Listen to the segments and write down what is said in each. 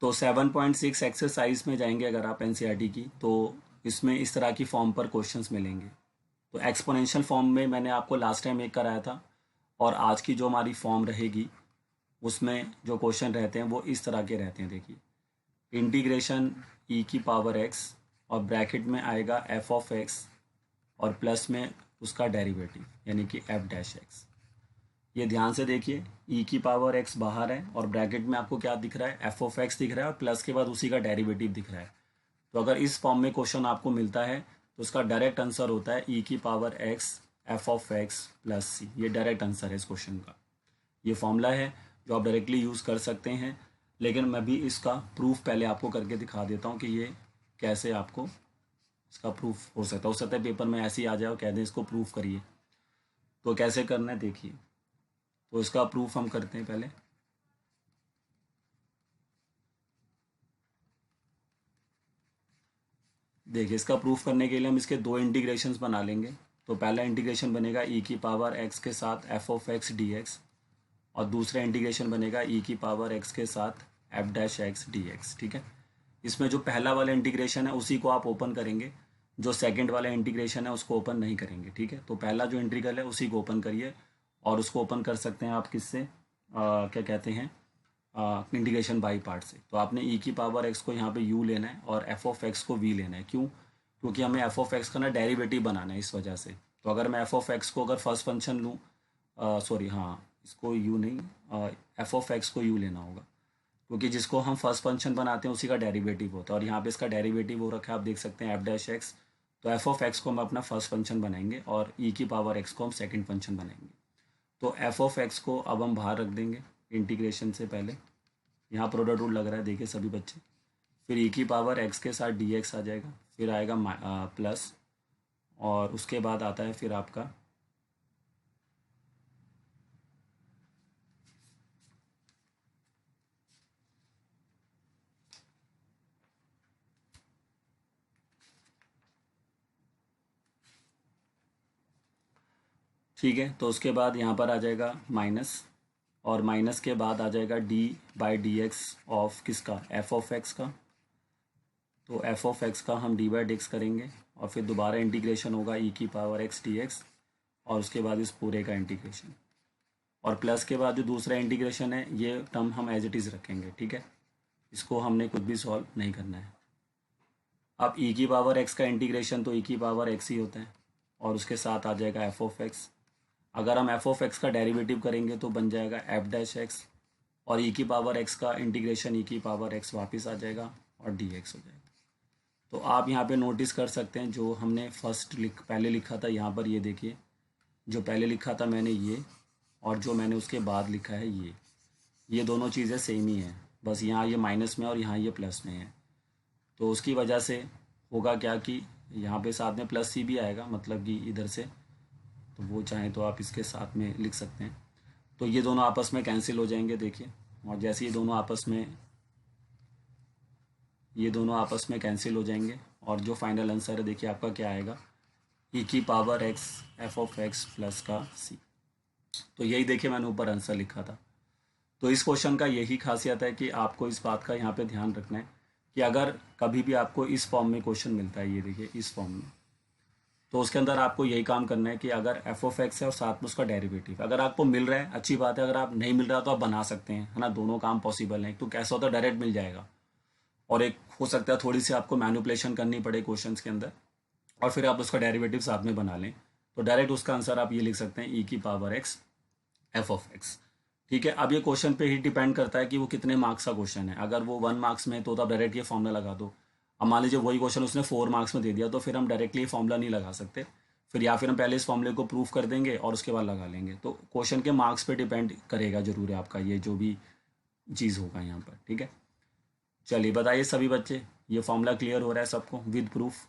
तो 7.6 एक्सरसाइज में जाएंगे अगर आप एनसीईआरटी की, तो इसमें इस तरह की फॉर्म पर क्वेश्चंस मिलेंगे। तो एक्सपोनेंशियल फॉर्म में मैंने आपको लास्ट टाइम एक कराया था, और आज की जो हमारी फॉर्म रहेगी उसमें जो क्वेश्चन रहते हैं वो इस तरह के रहते हैं। देखिए, इंटीग्रेशन ई की पावर एक्स और ब्रैकेट में आएगा एफ ऑफ एक्स और प्लस में उसका डेरिवेटिव यानी कि एफ डैश एक्स। ये ध्यान से देखिए, ई की पावर एक्स बाहर है और ब्रैकेट में आपको क्या दिख रहा है, एफ ऑफ एक्स दिख रहा है और प्लस के बाद उसी का डेरिवेटिव दिख रहा है। तो अगर इस फॉर्म में क्वेश्चन आपको मिलता है तो उसका डायरेक्ट आंसर होता है ई की power x f of x plus c. ये डायरेक्ट आंसर है इस क्वेश्चन का। ये फॉर्मूला है जो आप डायरेक्टली यूज़ कर सकते हैं, लेकिन मैं भी इसका प्रूफ पहले आपको करके दिखा देता हूँ कि ये कैसे आपको इसका प्रूफ हो सकता है पेपर में ऐसे ही आ जाए और कह दें इसको प्रूफ करिए। तो कैसे करना है देखिए, तो इसका प्रूफ हम करते हैं पहले। देखिए, इसका प्रूफ करने के लिए हम इसके दो इंटीग्रेशंस बना लेंगे। तो पहला इंटीग्रेशन बनेगा ई की पावर एक्स के साथ F of x D x, और दूसरा इंटीग्रेशन बनेगा ई की पावर एक्स के साथ F dash x D x. ठीक है, इसमें जो पहला वाला इंटीग्रेशन है उसी को आप ओपन करेंगे, जो सेकंड वाला इंटीग्रेशन है उसको ओपन नहीं करेंगे। ठीक है, तो पहला जो इंटीग्रल है उसी को ओपन करिए, और उसको ओपन कर सकते हैं आप किससे, क्या कहते हैं, इंटीग्रेशन बाई पार्ट से। तो आपने ई की पावर एक्स को यहाँ पे यू लेना है और एफ ऑफ एक्स को वी लेना है। क्यों? क्योंकि हमें एफ ऑफ एक्स का ना डेरिवेटिव बनाना है, इस वजह से। तो अगर मैं एफ ऑफ एक्स को अगर फर्स्ट फंक्शन लूँ, सॉरी हाँ, इसको यू नहीं, एफ ऑफ एक्स को यू लेना होगा, क्योंकि जिसको हम फर्स्ट फंक्शन बनाते हैं उसी का डेरिवेटिव होता है, और यहाँ पे इसका डेरिवेटिव हो रखा है, आप देख सकते हैं एफ डैश एक्स। तो एफ ऑफ एक्स को हम अपना फर्स्ट फंक्शन बनाएंगे और ई की पावर एक्स को हम सेकंड फंक्शन बनाएंगे। तो एफ ऑफ एक्स को अब हम बाहर रख देंगे इंटीग्रेशन से पहले। यहाँ प्रोडक्ट रूल लग रहा है, देखिए सभी बच्चे। फिर ई की पावर एक्स के साथ डी एक्स आ जाएगा, फिर आएगा प्लस, और उसके बाद आता है फिर आपका ठीक है। तो उसके बाद यहाँ पर आ जाएगा माइनस, और माइनस के बाद आ जाएगा D by D x of किसका, एफ ऑफ एक्स का। तो एफ ऑफ एक्स का हम डी बाई डी एक्स करेंगे, और फिर दोबारा इंटीग्रेशन होगा ई की पावर एक्स डी एक्स, और उसके बाद इस पूरे का इंटीग्रेशन, और प्लस के बाद जो दूसरा इंटीग्रेशन है ये टर्म हम एज इट इज़ रखेंगे। ठीक है, इसको हमने कुछ भी सॉल्व नहीं करना है। अब ई की पावर एक्स का इंटीग्रेशन तो ई की पावर एक्स ही होता है, और उसके साथ आ जाएगा एफ ऑफ एक्स। अगर हम एफ ऑफ एक्स का डेरिवेटिव करेंगे तो बन जाएगा एफ डैश एक्स, और ई की पावर एक्स का इंटीग्रेशन ई की पावर एक्स वापस आ जाएगा और डी एक्स हो जाएगा। तो आप यहाँ पे नोटिस कर सकते हैं जो हमने पहले लिखा था, यहाँ पर ये देखिए, जो पहले लिखा था मैंने ये, और जो मैंने उसके बाद लिखा है ये दोनों चीज़ें सेम ही हैं, बस यहाँ ये माइनस में और यहाँ ये प्लस में है। तो उसकी वजह से होगा क्या कि यहाँ पे साथ में प्लस सी भी आएगा, मतलब कि इधर से, तो वो चाहें तो आप इसके साथ में लिख सकते हैं। तो ये दोनों आपस में कैंसिल हो जाएंगे देखिए, और जैसे ये दोनों आपस में कैंसिल हो जाएंगे, और जो फाइनल आंसर है देखिए आपका क्या आएगा, ई की power x f of x plus का सी। तो यही देखिए मैंने ऊपर आंसर लिखा था। तो इस क्वेश्चन का यही खासियत है कि आपको इस बात का यहाँ पे ध्यान रखना है कि अगर कभी भी आपको इस फॉर्म में क्वेश्चन मिलता है, ये देखिए इस फॉर्म में, तो उसके अंदर आपको यही काम करना है कि अगर एफ ऑफ एक्स है और साथ में उसका डेरिवेटिव, अगर आपको मिल रहा है अच्छी बात है, अगर आप नहीं मिल रहा तो आप बना सकते हैं, है ना, दोनों काम पॉसिबल है। तो कैसा होता है, डायरेक्ट मिल जाएगा, और एक हो सकता है थोड़ी सी आपको मैनिपुलेशन करनी पड़े क्वेश्चंस के अंदर, और फिर आप उसका डेरिवेटिव साथ में बना लें, तो डायरेक्ट उसका आंसर आप ये लिख सकते हैं ई की power x f of x. ठीक है, अब ये क्वेश्चन पे ही डिपेंड करता है कि वो कितने मार्क्स का क्वेश्चन है। अगर वो 1 मार्क्स में तो आप डायरेक्ट ये फॉर्मूला लगा दो। अब मान लीजिए वही क्वेश्चन उसने 4 मार्क्स में दे दिया, तो फिर हम डायरेक्टली ये फॉर्मूला नहीं लगा सकते, फिर या फिर हम पहले इस फॉर्मूले को प्रूफ कर देंगे और उसके बाद लगा लेंगे। तो क्वेश्चन के मार्क्स पे डिपेंड करेगा जरूर है आपका ये जो भी चीज़ होगा यहाँ पर। ठीक है, चलिए बताइए सभी बच्चे, ये फॉर्मूला क्लियर हो रहा है सबको विद प्रूफ?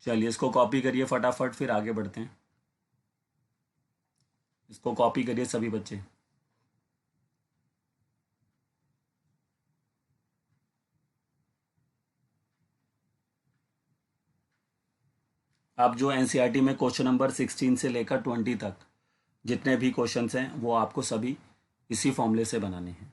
चलिए इसको कॉपी करिए फटाफट, फिर आगे बढ़ते हैं। इसको कॉपी करिए सभी बच्चे। अब जो एनसीईआरटी में क्वेश्चन नंबर 16 से लेकर 20 तक जितने भी क्वेश्चंस हैं वो आपको सभी इसी फॉर्मूले से बनाने हैं।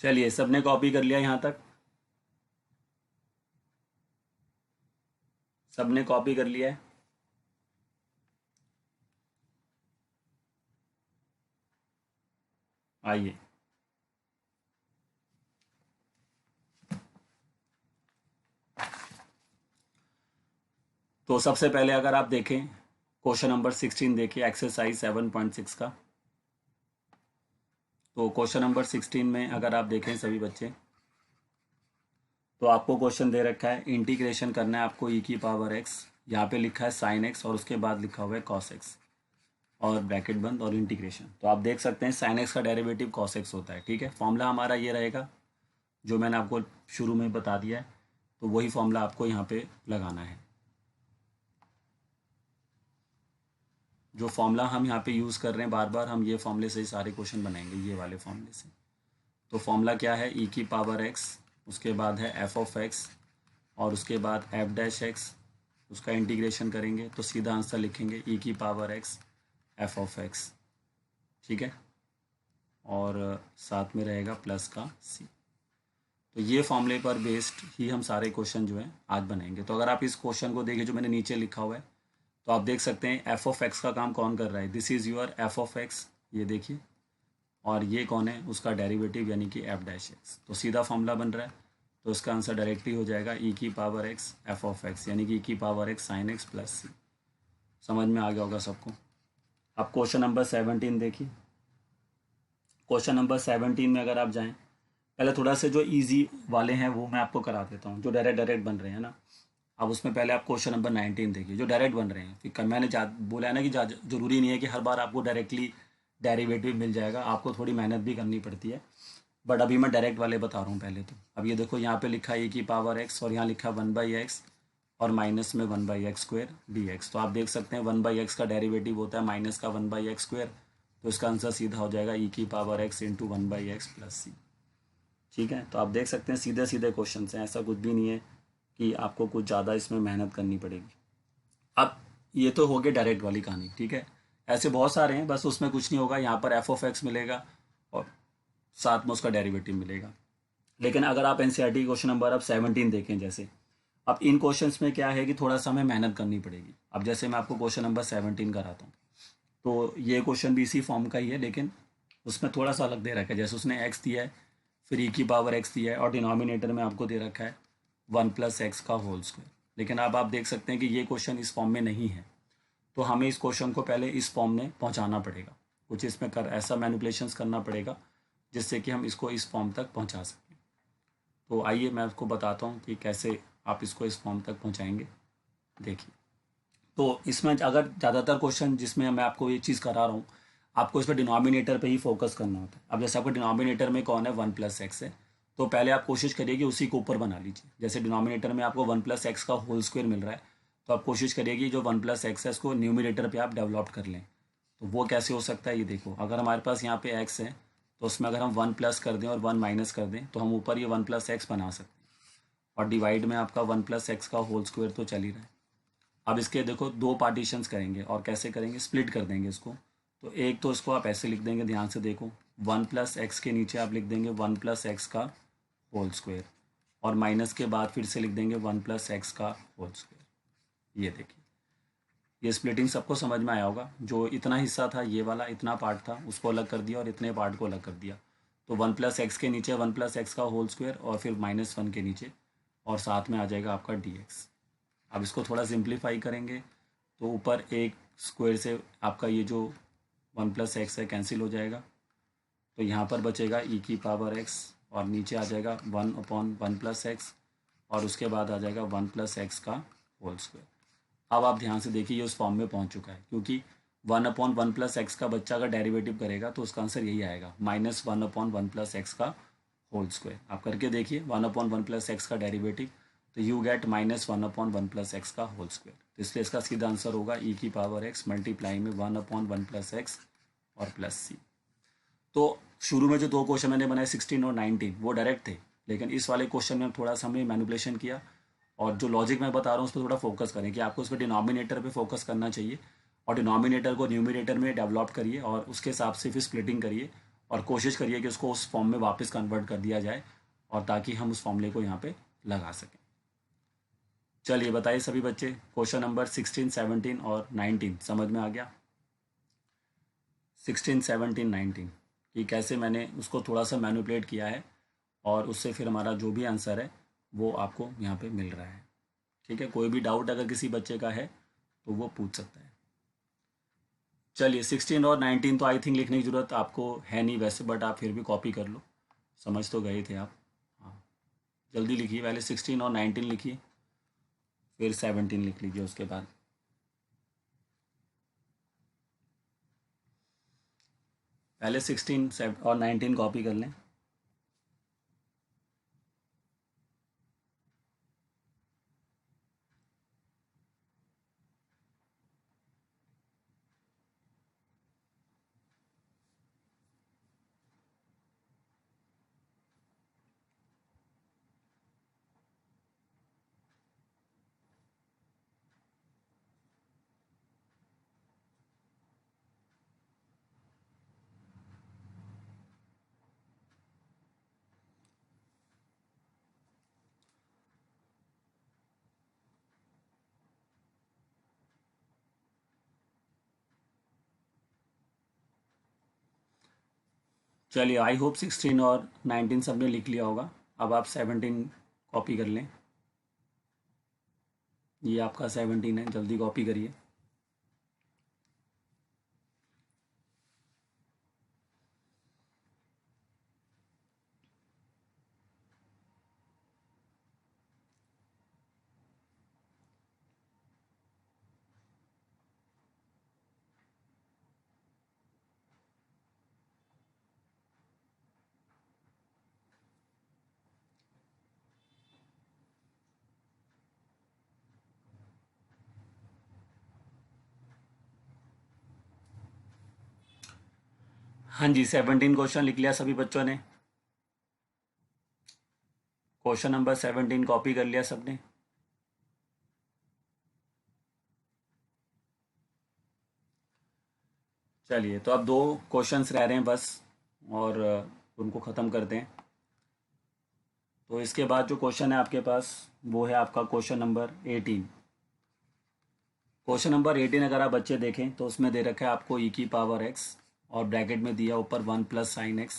चलिए, सबने कॉपी कर लिया यहाँ तक? सबने कॉपी कर लिया है? आइए, तो सबसे पहले अगर आप देखें क्वेश्चन नंबर 16 देखिए, एक्सरसाइज 7.6 का। तो क्वेश्चन नंबर 16 में अगर आप देखें सभी बच्चे, तो आपको क्वेश्चन दे रखा है इंटीग्रेशन करना है आपको e की पावर x, यहाँ पे लिखा है साइन x और उसके बाद लिखा हुआ है कॉस x और ब्रैकेट बंद और इंटीग्रेशन। तो आप देख सकते हैं साइन x का डेरिवेटिव कॉस x होता है। ठीक है, फॉर्मूला हमारा ये रहेगा जो मैंने आपको शुरू में बता दिया है, तो वही फॉर्मूला आपको यहाँ पे लगाना है। जो फॉर्मूला हम यहाँ पे यूज़ कर रहे हैं बार बार, हम ये फॉर्मूले से ही सारे क्वेश्चन बनाएंगे, ये वाले फॉर्मूले से। तो फॉर्मूला क्या है, e की पावर x, उसके बाद है f ऑफ x और उसके बाद f डैश x, उसका इंटीग्रेशन करेंगे तो सीधा आंसर लिखेंगे e की power x f of x। ठीक है, और साथ में रहेगा प्लस का c। तो ये फॉर्मूले पर बेस्ड ही हम सारे क्वेश्चन जो हैं आज बनाएंगे। तो अगर आप इस क्वेश्चन को देखिए जो मैंने नीचे लिखा हुआ है, तो आप देख सकते हैं एफ ऑफ एक्स का काम कौन कर रहा है, this is your F of x, ये देखिए, और ये कौन है, उसका डेरिवेटिव यानी कि एफ डैश एक्स। तो सीधा फॉर्मूला बन रहा है, तो इसका आंसर डायरेक्टली हो जाएगा ई की power x f of x, यानी कि ई की power x sine x plus c. समझ में आ गया होगा सबको। अब क्वेश्चन नंबर 17 देखिए। क्वेश्चन नंबर 17 में अगर आप जाएँ, पहले थोड़ा से जो ईजी वाले हैं वो मैं आपको करा देता हूँ, जो डायरेक्ट डायरेक्ट बन रहे हैं ना। अब उसमें पहले आप क्वेश्चन नंबर 19 देखिए, जो डायरेक्ट बन रहे हैं। फिर मैंने बोला है ना कि ज़रूरी नहीं है कि हर बार आपको डायरेक्टली डेरिवेटिव मिल जाएगा, आपको थोड़ी मेहनत भी करनी पड़ती है। बट अभी मैं डायरेक्ट वाले बता रहा हूँ पहले। तो अब ये देखो, यहाँ पे लिखा है e की पावर x और यहाँ लिखा है 1/x और माइनस में 1/x² dx। तो आप देख सकते हैं 1/x का डेरिवेटिव होता है माइनस का 1/x², तो इसका आंसर सीधा हो जाएगा e की power x into 1/x plus c। ठीक है, तो आप देख सकते हैं सीधे सीधे क्वेश्चन हैं, ऐसा कुछ भी नहीं है कि आपको कुछ ज़्यादा इसमें मेहनत करनी पड़ेगी। अब ये तो हो गई डायरेक्ट वाली कहानी। ठीक है, ऐसे बहुत सारे हैं, बस उसमें कुछ नहीं होगा। यहाँ पर एफ ऑफ एक्स मिलेगा और साथ में उसका डेरिवेटिव मिलेगा। लेकिन अगर आप एनसीईआरटी क्वेश्चन नंबर अब 17 देखें, जैसे अब इन क्वेश्चंस में क्या है कि थोड़ा सा हमें मेहनत करनी पड़ेगी। अब जैसे मैं आपको क्वेश्चन नंबर 17 कराता हूँ, तो ये क्वेश्चन भी इसी फॉर्म का ही है, लेकिन उसमें थोड़ा सा अलग दे रखा है। जैसे उसने एक्स दिया है, फिर ई की पावर एक्स दिया है और डिनोमिनेटर में आपको दे रखा है 1+x का होल स्क्वायर। लेकिन अब आप देख सकते हैं कि ये क्वेश्चन इस फॉर्म में नहीं है, तो हमें इस क्वेश्चन को पहले इस फॉर्म में पहुंचाना पड़ेगा। कुछ इसमें ऐसा मैनिपुलेशंस करना पड़ेगा जिससे कि हम इसको इस फॉर्म तक पहुंचा सकें। तो आइए मैं आपको बताता हूं कि कैसे आप इसको इस फॉर्म तक पहुंचाएंगे। देखिए, तो इसमें अगर ज़्यादातर क्वेश्चन जिसमें मैं आपको ये चीज़ करा रहा हूँ, आपको इस पर डिनोमिनेटर पे ही फोकस करना होता है। अब जैसे आपको डिनोमिनेटर में कौन है 1+x है, तो पहले आप कोशिश करिए कि उसी को ऊपर बना लीजिए। जैसे डिनोमिनेटर में आपको 1+x का होल स्क्वायर मिल रहा है, तो आप कोशिश करिए कि जो 1+x है उसको न्यूमिनेटर पे आप डेवलप कर लें। तो वो कैसे हो सकता है, ये देखो, अगर हमारे पास यहाँ पे x है, तो उसमें अगर हम 1 प्लस कर दें और 1 माइनस कर दें, तो हम ऊपर ये 1+x बना सकते हैं। और डिवाइड में आपका 1+x का होल स्क्वायर तो चल ही रहा है। अब इसके देखो दो पार्टीशंस करेंगे, और कैसे करेंगे, स्प्लिट कर देंगे इसको। तो एक तो इसको आप ऐसे लिख देंगे, ध्यान से देखो, 1+x के नीचे आप लिख देंगे 1+x का होल स्क्वायर, और माइनस के बाद फिर से लिख देंगे 1+x का होल स्क्वायर। ये देखिए, ये स्प्लिटिंग सबको समझ में आया होगा। जो इतना हिस्सा था, ये वाला इतना पार्ट था, उसको अलग कर दिया और इतने पार्ट को अलग कर दिया। तो 1+x के नीचे 1+x का होल स्क्वायर, और फिर -1 के नीचे, और साथ में आ जाएगा आपका dx। अब इसको थोड़ा सिंप्लीफाई करेंगे तो ऊपर एक स्क्वायर से आपका ये जो 1+x है कैंसिल हो जाएगा, तो यहाँ पर बचेगा e⁻x, और नीचे आ जाएगा 1/1+x, और उसके बाद आ जाएगा 1+x का होल स्क्वायर। अब आप ध्यान से देखिए, ये उस फॉर्म में पहुँच चुका है, क्योंकि 1/1+x का बच्चा अगर डेरिवेटिव करेगा तो उसका आंसर यही आएगा, -1/1+x का होल स्क्वायर। आप करके देखिए 1/1+x का डेरिवेटिव, तो यू गेट -1/1+x का होल स्क्वायर। तो इसलिए इसका सीधा आंसर होगा e⁻x मल्टीप्लाई में 1/1+x और +c। तो शुरू में जो दो क्वेश्चन मैंने बनाए 16 और 19 वो डायरेक्ट थे, लेकिन इस वाले क्वेश्चन में थोड़ा सा हमने मैनिपुलेशन किया, और जो लॉजिक मैं बता रहा हूँ उस पर थोड़ा फोकस करें कि आपको उस पर डिनोमिनेटर पे फोकस करना चाहिए, और डिनोमिनेटर को न्यूमिनेटर में डेवलप करिए, और उसके हिसाब से फिर स्प्लिटिंग करिए, और कोशिश करिए कि उसको उस फॉर्म में वापस कन्वर्ट कर दिया जाए, और ताकि हम उस फॉर्मूले को यहाँ पे लगा सकें। चलिए बताइए सभी बच्चे, क्वेश्चन नंबर 16, 17 और 19 समझ में आ गया? 16, 17, 19 कि कैसे मैंने उसको थोड़ा सा मैनिपुलेट किया है, और उससे फिर हमारा जो भी आंसर है वो आपको यहाँ पे मिल रहा है। ठीक है, कोई भी डाउट अगर किसी बच्चे का है तो वो पूछ सकता है। चलिए 16 और 19 तो आई थिंक लिखने की ज़रूरत आपको है नहीं वैसे, बट आप फिर भी कॉपी कर लो, समझ तो गए थे आप। हाँ, जल्दी लिखिए, पहले 16 और 19 लिखिए, फिर 17 लिख लीजिए उसके बाद। पहले 16 और 19 कॉपी कर लें। चलिए आई होप 16 और 19 सबने लिख लिया होगा। अब आप 17 कॉपी कर लें, ये आपका 17 है, जल्दी कॉपी करिए। हाँ जी, 17 क्वेश्चन लिख लिया सभी बच्चों ने? क्वेश्चन नंबर 17 कॉपी कर लिया सबने? चलिए, तो अब दो क्वेश्चंस रह रहे हैं बस, और उनको ख़त्म करते हैं। तो इसके बाद जो क्वेश्चन है आपके पास वो है आपका क्वेश्चन नंबर 18। क्वेश्चन नंबर 18 अगर आप बच्चे देखें तो उसमें दे रखा है आपको e⁻x, और ब्रैकेट में दिया ऊपर 1+sin x,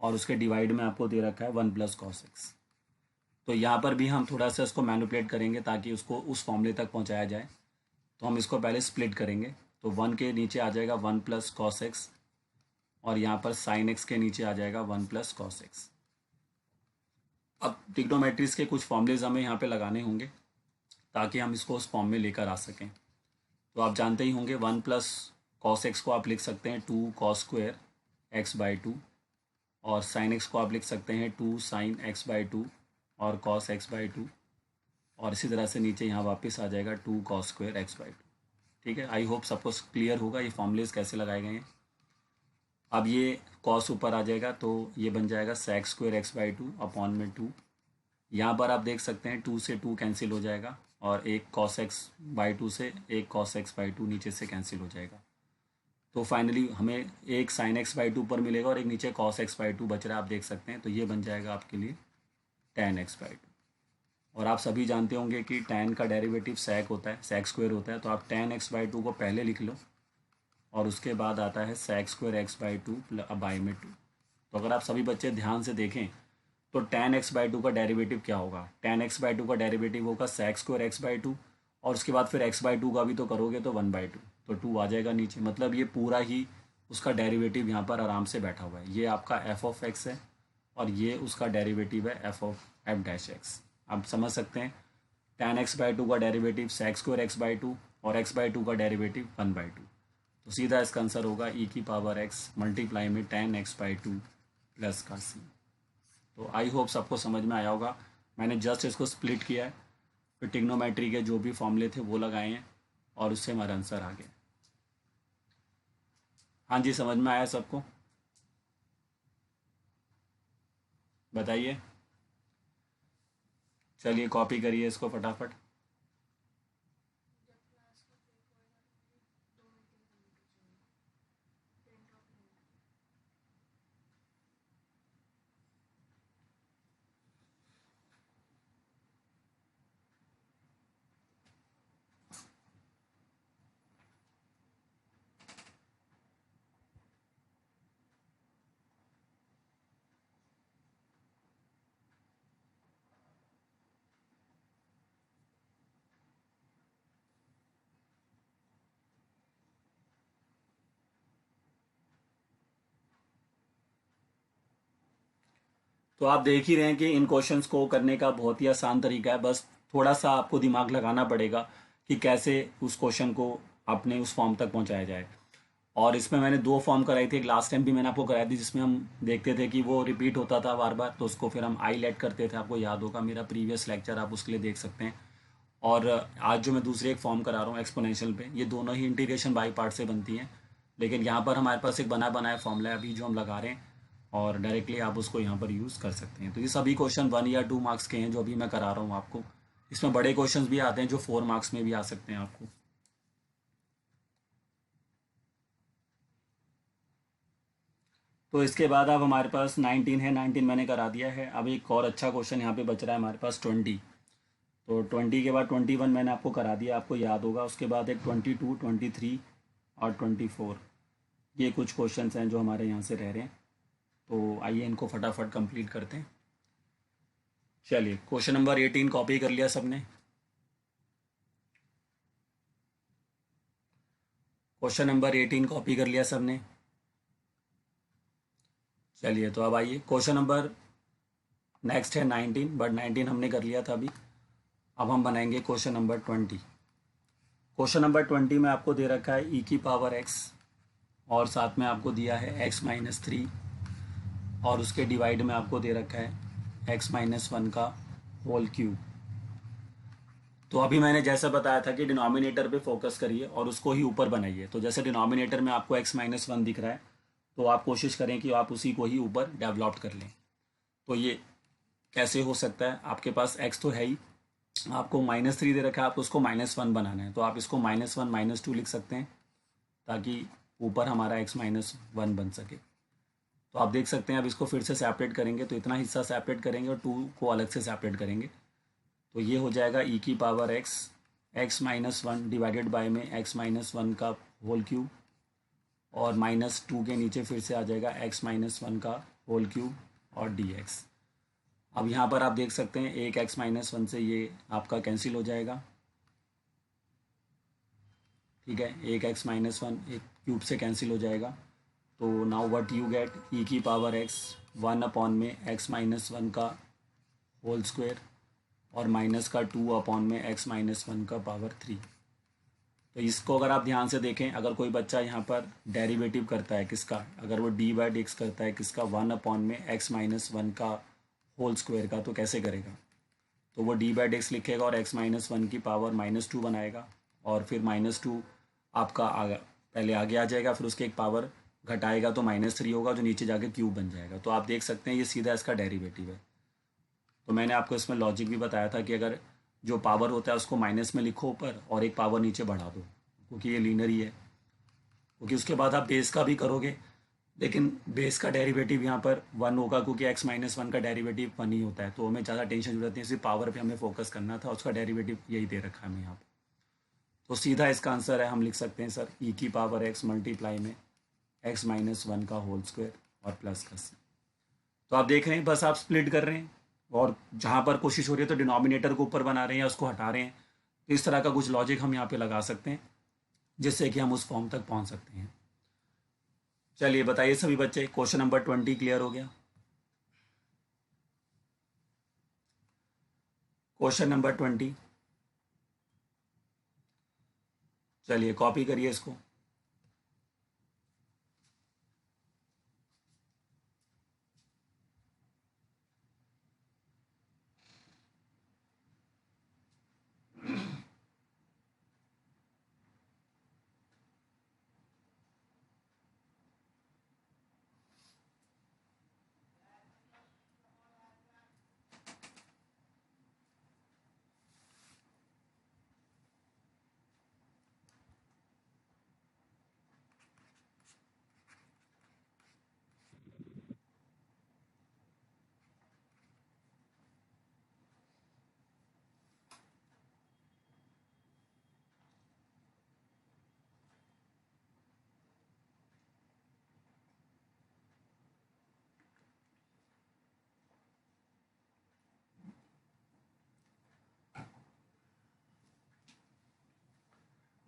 और उसके डिवाइड में आपको दे रखा है 1+cos x। तो यहाँ पर भी हम थोड़ा सा इसको मैनिपुलेट करेंगे ताकि उसको उस फॉर्मूले तक पहुँचाया जाए। तो हम इसको पहले स्प्लिट करेंगे, तो 1 के नीचे आ जाएगा 1+cos x, और यहाँ पर sin x के नीचे आ जाएगा 1+cos x। अब ट्रिग्नोमेट्रीज के कुछ फॉर्मूलेज हमें यहाँ पे लगाने होंगे ताकि हम इसको उस फॉर्म में लेकर आ सकें। तो आप जानते ही होंगे 1+cos x को आप लिख सकते हैं 2cos² x/2, और sin x को आप लिख सकते हैं 2sin x/2 और cos x/2, और इसी तरह से नीचे यहाँ वापस आ जाएगा 2cos² x/2। ठीक है, आई होप सबको क्लियर होगा ये फॉर्मूलेज कैसे लगाए गए हैं। अब ये cos ऊपर आ जाएगा तो ये बन जाएगा sec² x/2 अपॉन में 2, यहाँ पर आप देख सकते हैं 2 से 2 कैंसिल हो जाएगा और एक cos x बाई 2 से एक cos x बाई 2 नीचे से कैंसिल हो जाएगा। तो फाइनली हमें एक sin x बाई 2 पर मिलेगा और एक नीचे cos x बाई 2 बच रहा है, आप देख सकते हैं। तो ये बन जाएगा आपके लिए tan x बाई 2। और आप सभी जानते होंगे कि tan का डेरिवेटिव sec होता है, sec स्क्वायर होता है। तो आप tan x बाई 2 को पहले लिख लो और उसके बाद आता है sec square x by 2 by में 2। तो अगर आप सभी बच्चे ध्यान से देखें तो tan x बाई 2 का डेरिवेटिव क्या होगा? tan x बाई 2 का डेरिवेटिव होगा sec स्क्वायर x बाई 2 और उसके बाद फिर x बाई 2 का भी तो करोगे तो 1/2, तो 2 आ जाएगा नीचे। मतलब ये पूरा ही उसका डेरिवेटिव यहाँ पर आराम से बैठा हुआ है। ये आपका f ऑफ x है और ये उसका डेरिवेटिव है f of f dash x। आप समझ सकते हैं tan x बाई 2 का derivative sec square x by 2 और x बाई 2 का डेरिवेटिव 1/2। तो सीधा इसका आंसर होगा e की पावर x मल्टीप्लाई में tan x बाई 2 प्लस का c। तो आई होप सबको समझ में आया होगा। मैंने जस्ट इसको स्प्लिट किया है, फिर ट्रिग्नोमेट्री के जो भी फॉर्मूले थे वो लगाए हैं और उससे हमारा आंसर आ गया। हाँ जी, समझ में आया सबको? बताइए। चलिए कॉपी करिए इसको फटाफट। तो आप देख ही रहे हैं कि इन क्वेश्चंस को करने का बहुत ही आसान तरीका है। बस थोड़ा सा आपको दिमाग लगाना पड़ेगा कि कैसे उस क्वेश्चन को अपने उस फॉर्म तक पहुंचाया जाए। और इसमें मैंने 2 फॉर्म कराई थी। एक लास्ट टाइम भी मैंने आपको कराई थी जिसमें हम देखते थे कि वो रिपीट होता था बार बार, तो उसको फिर हम आईलेट करते थे। आपको याद होगा मेरा प्रीवियस लेक्चर, आप उसके लिए देख सकते हैं। और आज जो मैं दूसरी एक फॉर्म करा रहा हूँ एक्सपोनेंशियल पे, ये दोनों ही इंटीग्रेशन बाई पार्ट से बनती हैं। लेकिन यहाँ पर हमारे पास एक बना बनाया फॉर्मूला है अभी जो हम लगा रहे हैं और डायरेक्टली आप उसको यहाँ पर यूज़ कर सकते हैं। तो ये सभी क्वेश्चन 1 या 2 मार्क्स के हैं जो अभी मैं करा रहा हूँ आपको। इसमें बड़े क्वेश्चन भी आते हैं जो 4 मार्क्स में भी आ सकते हैं आपको। तो इसके बाद अब हमारे पास 19 है, 19 मैंने करा दिया है। अब एक और अच्छा क्वेश्चन यहाँ पे बच रहा है हमारे पास 20। तो 20 के बाद 21 मैंने आपको करा दिया, आपको याद होगा। उसके बाद एक 22, 23 और 24, ये कुछ क्वेश्चंस हैं जो हमारे यहाँ से रह रहे हैं। तो आइए इनको फटाफट कंप्लीट करते हैं। चलिए क्वेश्चन नंबर 18 कॉपी कर लिया सबने? क्वेश्चन नंबर 18 कॉपी कर लिया सबने? चलिए तो अब आइए क्वेश्चन नंबर नेक्स्ट है 19, बट 19 हमने कर लिया था अभी। अब हम बनाएंगे क्वेश्चन नंबर 20। क्वेश्चन नंबर 20 में आपको दे रखा है e की पावर x और साथ में आपको दिया है x-3 और उसके डिवाइड में आपको दे रखा है x-1 का होल क्यूब। तो अभी मैंने जैसा बताया था कि डिनोमिनेटर पे फोकस करिए और उसको ही ऊपर बनाइए। तो जैसे डिनोमिनेटर में आपको x-1 दिख रहा है तो आप कोशिश करें कि आप उसी को ही ऊपर डेवलप कर लें। तो ये कैसे हो सकता है? आपके पास x तो है ही, आपको -3 दे रखा है, आपको उसको -1 बनाना है। तो आप इसको -1 -2 लिख सकते हैं ताकि ऊपर हमारा x-1 बन सके। तो आप देख सकते हैं अब इसको फिर से सेपरेट करेंगे तो इतना हिस्सा सेपरेट करेंगे और 2 को अलग से सेपरेट करेंगे। तो ये हो जाएगा e की power x x-1 divided by में x-1 का होल क्यूब और -2 के नीचे फिर से आ जाएगा x-1 का होल क्यूब और dx। अब यहाँ पर आप देख सकते हैं एक x-1 से ये आपका कैंसिल हो जाएगा, ठीक है। एक x-1 एक क्यूब से कैंसिल हो जाएगा। तो now what you get e की पावर x 1 अपॉन में x-1 का होल स्क्वायर और माइनस का 2 अपॉन में x-1 का पावर 3। तो इसको अगर आप ध्यान से देखें, अगर कोई बच्चा यहाँ पर डेरिवेटिव करता है किसका, अगर वो d/dx करता है किसका 1 अपॉन में x-1 का होल स्क्वायर का, तो कैसे करेगा? तो वो d/dx लिखेगा और x-1 की पावर -2 बनाएगा और फिर -2 आपका पहले आगे आ जाएगा, फिर उसके एक पावर घटाएगा तो -3 होगा जो नीचे जाके क्यूब बन जाएगा। तो आप देख सकते हैं ये सीधा इसका डेरिवेटिव है। तो मैंने आपको इसमें लॉजिक भी बताया था कि अगर जो पावर होता है उसको माइनस में लिखो ऊपर और एक पावर नीचे बढ़ा दो, क्योंकि ये लीनियर ही है। क्योंकि उसके बाद आप बेस का भी करोगे, लेकिन बेस का डेरिवेटिव यहाँ पर 1 होगा, क्योंकि x-1 का डेरिवेटिव 1 ही होता है। तो हमें ज़्यादा टेंशन जरूरत नहीं, सिर्फ पावर पे हमें फोकस करना था, उसका डेरिवेटिव यही दे रखा है हमें यहाँ पर। तो सीधा इसका आंसर है, हम लिख सकते हैं सर e⁻x मल्टीप्लाई में x-1 का होल स्क्वायर और प्लस का c। तो आप देख रहे हैं बस आप स्प्लिट कर रहे हैं, और जहाँ पर कोशिश हो रही है तो डिनोमिनेटर को ऊपर बना रहे हैं या उसको हटा रहे हैं। तो इस तरह का कुछ लॉजिक हम यहाँ पे लगा सकते हैं, जिससे कि हम उस फॉर्म तक पहुँच सकते हैं। चलिए बताइए सभी बच्चे, क्वेश्चन नंबर 20 क्लियर हो गया? क्वेश्चन नंबर 20, चलिए कॉपी करिए इसको।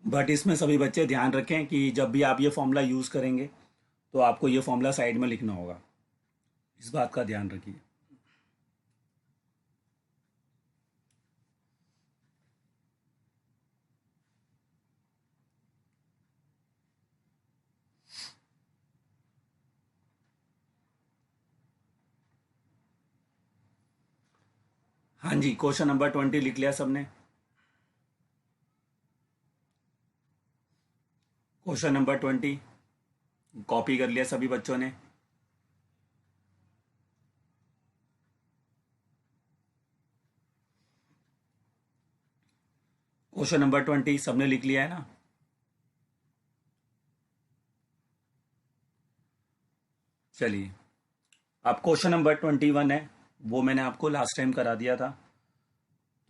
बट इसमें सभी बच्चे ध्यान रखें कि जब भी आप ये फॉर्मूला यूज़ करेंगे तो आपको ये फॉर्मूला साइड में लिखना होगा, इस बात का ध्यान रखिए। हाँ जी, क्वेश्चन नंबर 20 लिख लिया सबने? क्वेश्चन नंबर 20 कॉपी कर लिया सभी बच्चों ने? क्वेश्चन नंबर 20 सबने लिख लिया है ना? चलिए, अब क्वेश्चन नंबर 21 है, वो मैंने आपको लास्ट टाइम करा दिया था।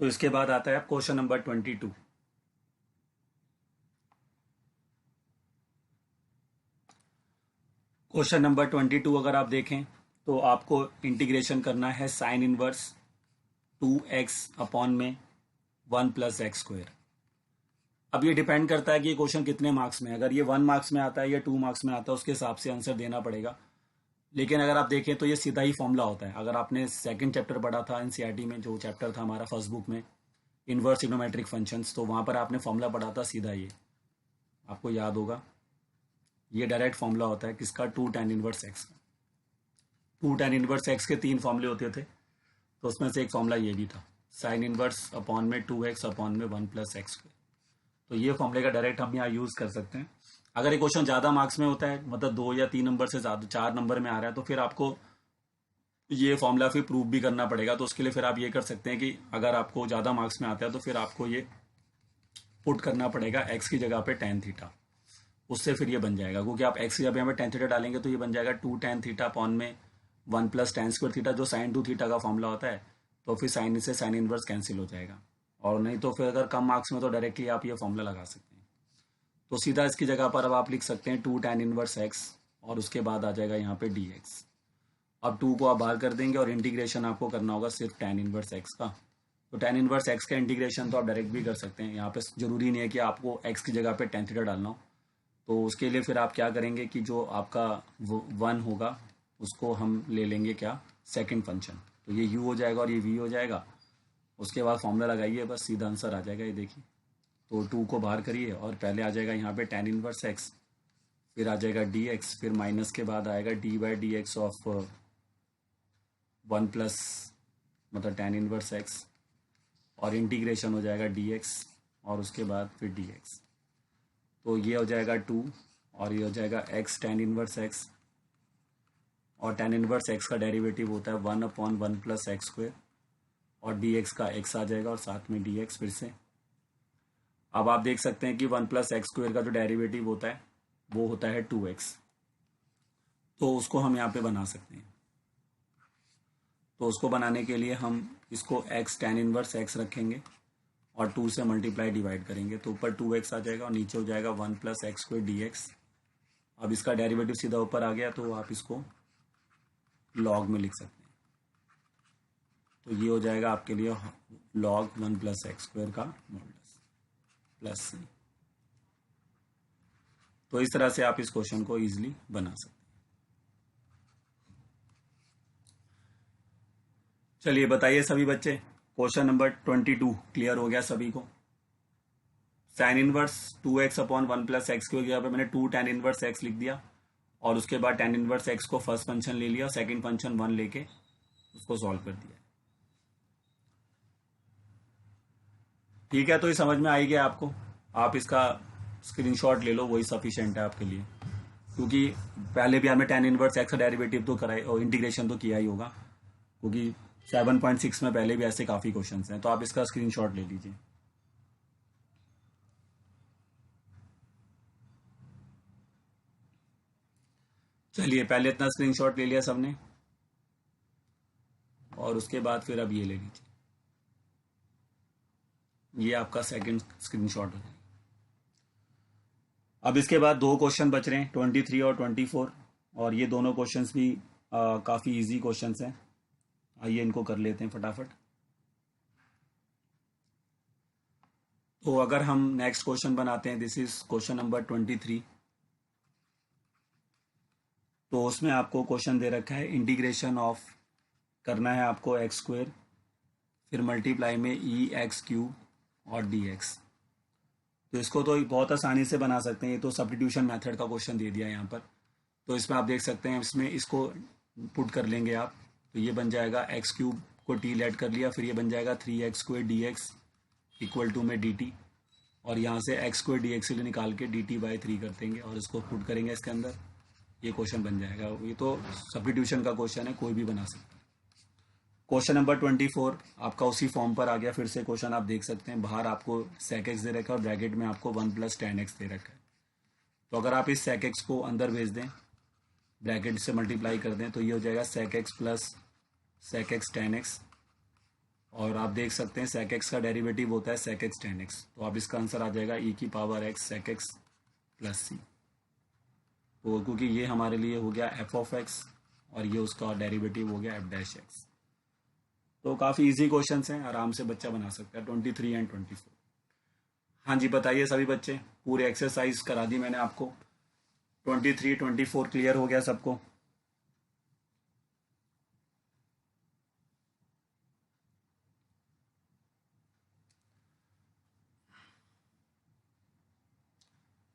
तो इसके बाद आता है क्वेश्चन नंबर 22। क्वेश्चन नंबर 22 अगर आप देखें तो आपको इंटीग्रेशन करना है साइन इनवर्स 2x अपॉन में 1 प्लस एक्स स्क्वायर। अब ये डिपेंड करता है कि ये क्वेश्चन कितने मार्क्स में है। अगर ये 1 मार्क्स में आता है या 2 मार्क्स में आता है, उसके हिसाब से आंसर देना पड़ेगा। लेकिन अगर आप देखें तो ये सीधा ही फॉर्मूला होता है। अगर आपने सेकंड चैप्टर पढ़ा था एनसीईआरटी में, जो चैप्टर था हमारा फर्स्ट बुक में, इनवर्स ट्रिग्नोमेट्रिक फंक्शंस, तो वहाँ पर आपने फॉर्मूला पढ़ा था सीधा, ये आपको याद होगा। ये डायरेक्ट फॉर्मूला होता है किसका? 2 tan इनवर्स एक्स का। 2 tan इनवर्स एक्स के 3 फॉर्मूले होते थे, तो उसमें से एक फॉर्मूला ये भी था, साइन इनवर्स अपॉन में 2x अपॉन में 1 प्लस एक्स स्क्वायर। तो ये फॉर्मूले का डायरेक्ट हम यहाँ यूज़ कर सकते हैं। अगर ये क्वेश्चन ज़्यादा मार्क्स में होता है, मतलब 2 या 3 नंबर से ज़्यादा 4 नंबर में आ रहा है, तो फिर आपको ये फॉर्मूला फिर प्रूव भी करना पड़ेगा। तो उसके लिए फिर आप ये कर सकते हैं कि अगर आपको ज़्यादा मार्क्स में आता है तो फिर आपको ये पुट करना पड़ेगा एक्स की जगह पे tan थीटा, उससे फिर ये बन जाएगा। क्योंकि आप एक्स की जगह पे tan थीटा डालेंगे तो ये बन जाएगा 2 tan थीटा अपॉन में 1 प्लस tan स्क्वायर थीटा, जो sin 2 थीटा का फॉर्मूला होता है। तो फिर साइन से साइन इनवर्स कैंसिल हो जाएगा, और नहीं तो फिर अगर कम मार्क्स में तो डायरेक्टली आप ये फॉर्मूला लगा सकते हैं। तो सीधा इसकी जगह पर अब आप लिख सकते हैं 2 tan इनवर्स एक्स, और उसके बाद आ जाएगा यहाँ पे dx। अब 2 को आप बाहर कर देंगे और इंटीग्रेशन आपको करना होगा सिर्फ tan इनवर्स एक्स का। तो tan इनवर्स एक्स का इंटीग्रेशन तो आप डायरेक्ट भी कर सकते हैं, यहाँ पे जरूरी नहीं है कि आपको x की जगह पे tan थीटा डालना हो। तो उसके लिए फिर आप क्या करेंगे कि जो आपका 1 होगा उसको हम ले लेंगे क्या? Second function. तो ये u हो जाएगा और ये v हो जाएगा। उसके बाद फॉर्मूला लगाइए, बस सीधा आंसर आ जाएगा, ये देखिए। तो 2 को बाहर करिए और पहले आ जाएगा यहाँ पे tan इनवर्स एक्स, फिर आ जाएगा dx, फिर माइनस के बाद आएगा d by D x of 1 plus मतलब tan इनवर्स एक्स, और इंटीग्रेशन हो जाएगा dx, और उसके बाद फिर dx। तो ये हो जाएगा 2, और ये हो जाएगा x tan इनवर्स x, और tan इनवर्स x का डेरिवेटिव होता है 1 अपॉन 1 प्लस एक्स स्क्वायर। और dx का x आ जाएगा और साथ में dx फिर से। अब आप देख सकते हैं कि 1 + x² का जो डेरिवेटिव होता है वो होता है 2x, तो उसको हम यहाँ पे बना सकते हैं। तो उसको बनाने के लिए हम इसको x tan इनवर्स x रखेंगे और 2 से मल्टीप्लाई डिवाइड करेंगे, तो ऊपर 2x आ जाएगा और नीचे हो जाएगा 1 + x² dx। अब इसका डेरिवेटिव सीधा ऊपर आ गया, तो आप इसको लॉग में लिख सकते हैं। तो ये हो जाएगा आपके लिए log 1 + x² का मॉडुलस प्लस c। तो इस तरह से आप इस क्वेश्चन को इजीली बना सकते हैं। चलिए बताइए सभी बच्चे, क्वेश्चन नंबर 22 क्लियर हो गया सभी को? Sine inverse 2x upon 1 + x² की जगह पे मैंने 2 tan इनवर्स x लिख दिया और उसके बाद tan इनवर्स x को फर्स्ट फंक्शन ले लिया, सेकंड फंक्शन 1 लेके उसको सॉल्व कर दिया। ठीक है, तो ये समझ में आई गया आपको? आप इसका स्क्रीनशॉट ले लो, वही सफिशिएंट है आपके लिए, क्योंकि पहले भी हमने tan इनवर्स x का डेरिवेटिव तो कराई और इंटीग्रेशन तो किया ही होगा, क्योंकि 7.6 में पहले भी ऐसे काफ़ी क्वेश्चंस हैं। तो आप इसका स्क्रीनशॉट ले लीजिए। चलिए पहले इतना स्क्रीनशॉट ले लिया सबने, और उसके बाद फिर अब ये ले लीजिए, ये आपका सेकंड स्क्रीनशॉट है। अब इसके बाद 2 क्वेश्चन बच रहे हैं, 23 और 24, और ये दोनों क्वेश्चंस भी काफ़ी इजी क्वेश्चंस हैं। आइए इनको कर लेते हैं फटाफट। तो अगर हम नेक्स्ट क्वेश्चन बनाते हैं, दिस इज क्वेश्चन नंबर 23। तो उसमें आपको क्वेश्चन दे रखा है इंटीग्रेशन ऑफ करना है आपको x² फिर मल्टीप्लाई में EX³ और dx। तो इसको तो बहुत आसानी से बना सकते हैं, ये तो सब्स्टिट्यूशन मेथड का क्वेश्चन दे दिया यहाँ पर। तो इसमें आप देख सकते हैं, इसमें इसको पुट कर लेंगे आप, तो ये बन जाएगा x³ को t ऐड कर लिया, फिर ये बन जाएगा 3x² dx इक्वल टू में dt, और यहाँ से x² dx से निकाल के dt/3 कर देंगे और इसको पुट करेंगे इसके अंदर, ये क्वेश्चन बन जाएगा। ये तो सब्स्टिट्यूशन का क्वेश्चन है, कोई भी बना सकता है। क्वेश्चन नंबर 24 आपका उसी फॉर्म पर आ गया। फिर से क्वेश्चन आप देख सकते हैं, बाहर आपको sec x दे रखा है और ब्रैकेट में आपको 1 + tan x दे रखा है। तो अगर आप इस sec x को अंदर भेज दें, ब्रैकेट से मल्टीप्लाई कर दें, तो ये हो जाएगा sec x + sec x tan x, और आप देख सकते हैं sec x का डेरिवेटिव होता है sec x tan x, तो आप इसका आंसर आ जाएगा e⁻x sec x + c। तो क्योंकि ये हमारे लिए हो गया f(x) और ये उसका डेरिवेटिव हो गया f'(x). तो काफ़ी इजी क्वेश्चंस हैं, आराम से बच्चा बना सकता है 23 एंड 24। हाँ जी बताइए सभी बच्चे, पूरे एक्सरसाइज करा दी मैंने आपको। 23 24 क्लियर हो गया सबको?